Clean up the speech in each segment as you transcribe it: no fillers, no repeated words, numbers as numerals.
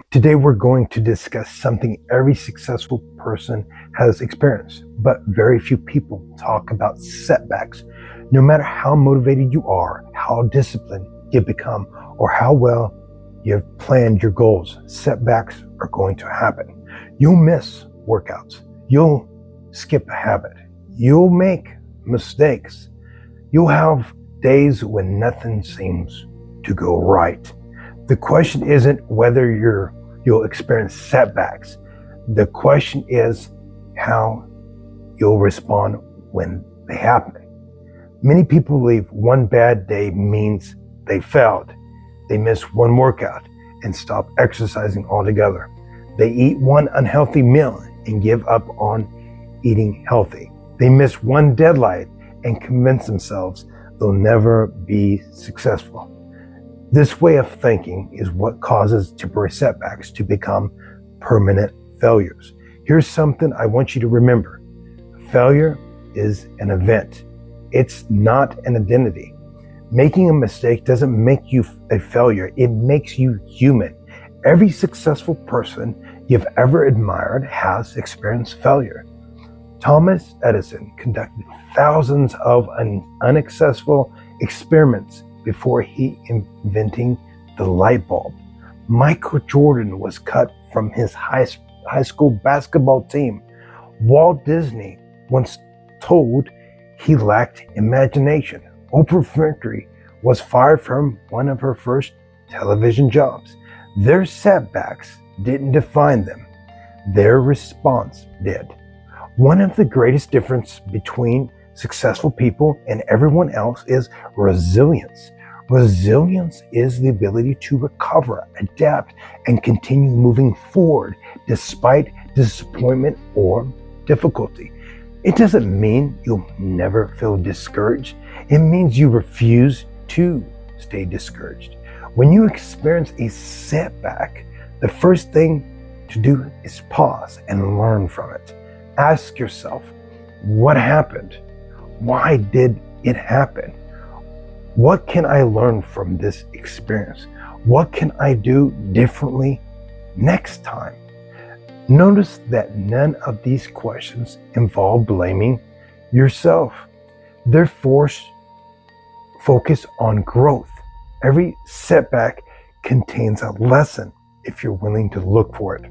Today we're going to discuss something every successful person has experienced, but very few people talk about setbacks. No matter how motivated you are, how disciplined you've become, or how well you've planned your goals, setbacks are going to happen. You'll miss workouts. You'll skip a habit. You'll make mistakes. You'll have days when nothing seems to go right. The question isn't whether you'll experience setbacks. The question is how you'll respond when they happen. Many people believe one bad day means they failed. They miss one workout and stop exercising altogether. They eat one unhealthy meal and give up on eating healthy. They miss one deadline and convince themselves they'll never be successful. This way of thinking is what causes temporary setbacks to become permanent failures. Here's something I want you to remember. Failure is an event. It's not an identity. Making a mistake doesn't make you a failure. It makes you human. Every successful person you've ever admired has experienced failure. Thomas Edison conducted thousands of unsuccessful experiments before he inventing the light bulb. Michael Jordan was cut from his high school basketball team. Walt Disney once told he lacked imagination. Oprah Winfrey was fired from one of her first television jobs. Their setbacks didn't define them. Their response did. One of the greatest differences between successful people and everyone else is resilience. Resilience is the ability to recover, adapt, and continue moving forward despite disappointment or difficulty. It doesn't mean you'll never feel discouraged. It means you refuse to stay discouraged. When you experience a setback, the first thing to do is pause and learn from it. Ask yourself, what happened? Why did it happen? What can I learn from this experience? What can I do differently next time? Notice that none of these questions involve blaming yourself. They're focused on growth. Every setback contains a lesson if you're willing to look for it.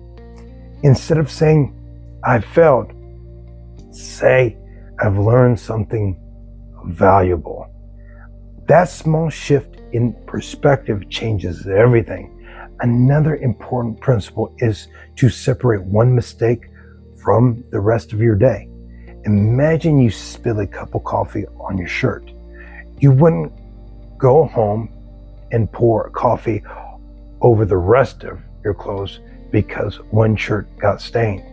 Instead of saying, I failed, say, I've learned something valuable. That small shift in perspective changes everything. Another important principle is to separate one mistake from the rest of your day. Imagine you spill a cup of coffee on your shirt. You wouldn't go home and pour coffee over the rest of your clothes because one shirt got stained.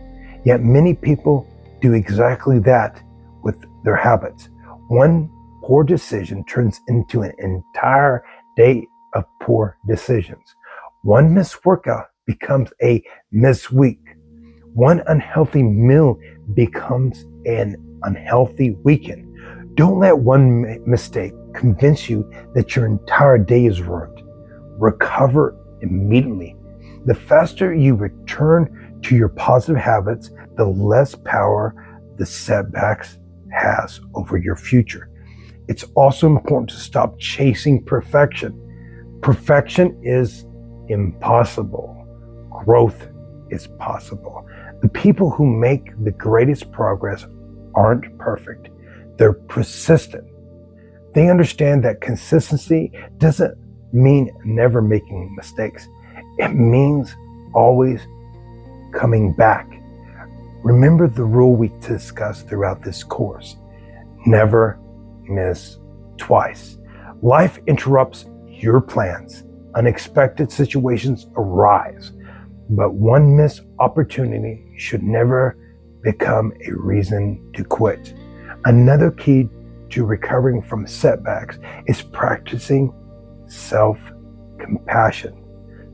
Yet many people do exactly that with their habits. One poor decision turns into an entire day of poor decisions. One missed workout becomes a missed week. One unhealthy meal becomes an unhealthy weekend. Don't let one mistake convince you that your entire day is ruined. Recover immediately. The faster you return to your positive habits, the less power the setbacks has over your future. It's also important to stop chasing perfection. Perfection is impossible. Growth is possible. The people who make the greatest progress aren't perfect. They're persistent. They understand that consistency doesn't mean never making mistakes. It means always coming back. Remember the rule we discussed throughout this course. Never miss twice. Life interrupts your plans. Unexpected situations arise, but one missed opportunity should never become a reason to quit. Another key to recovering from setbacks is practicing self-compassion.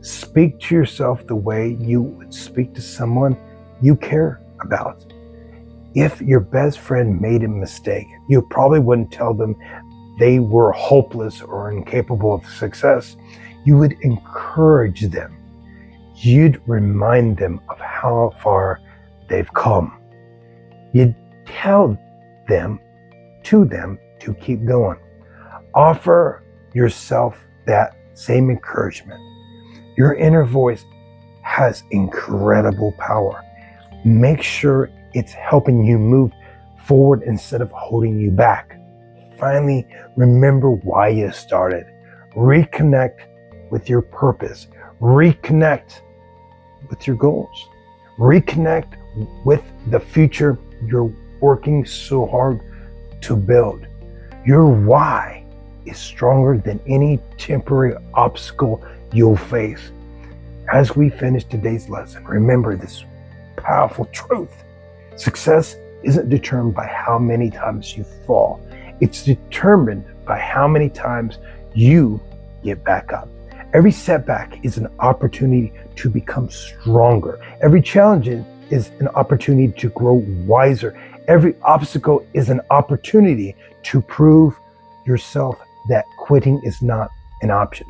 Speak to yourself the way you would speak to someone you care about. If your best friend made a mistake, you probably wouldn't tell them they were hopeless or incapable of success. You would encourage them. you'd remind them of how far they've come. You'd tell them to keep going. Offer yourself that same encouragement. Your inner voice has incredible power. Make sure it's helping you move forward instead of holding you back. Finally, remember why you started. Reconnect with your purpose. Reconnect with your goals. Reconnect with the future you're working so hard to build. Your why is stronger than any temporary obstacle you'll face. As we finish today's lesson, remember this powerful truth. Success isn't determined by how many times you fall. It's determined by how many times you get back up. Every setback is an opportunity to become stronger. Every challenge is an opportunity to grow wiser. Every obstacle is an opportunity to prove yourself that quitting is not an option.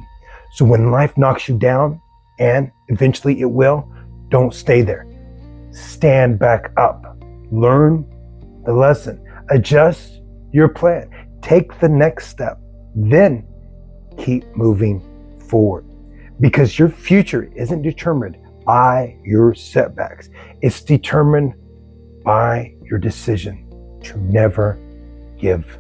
So when life knocks you down, and eventually it will, don't stay there. Stand back up. Learn the lesson. Adjust your plan. Take the next step. Then keep moving forward. Because your future isn't determined by your setbacks. It's determined by your decision to never give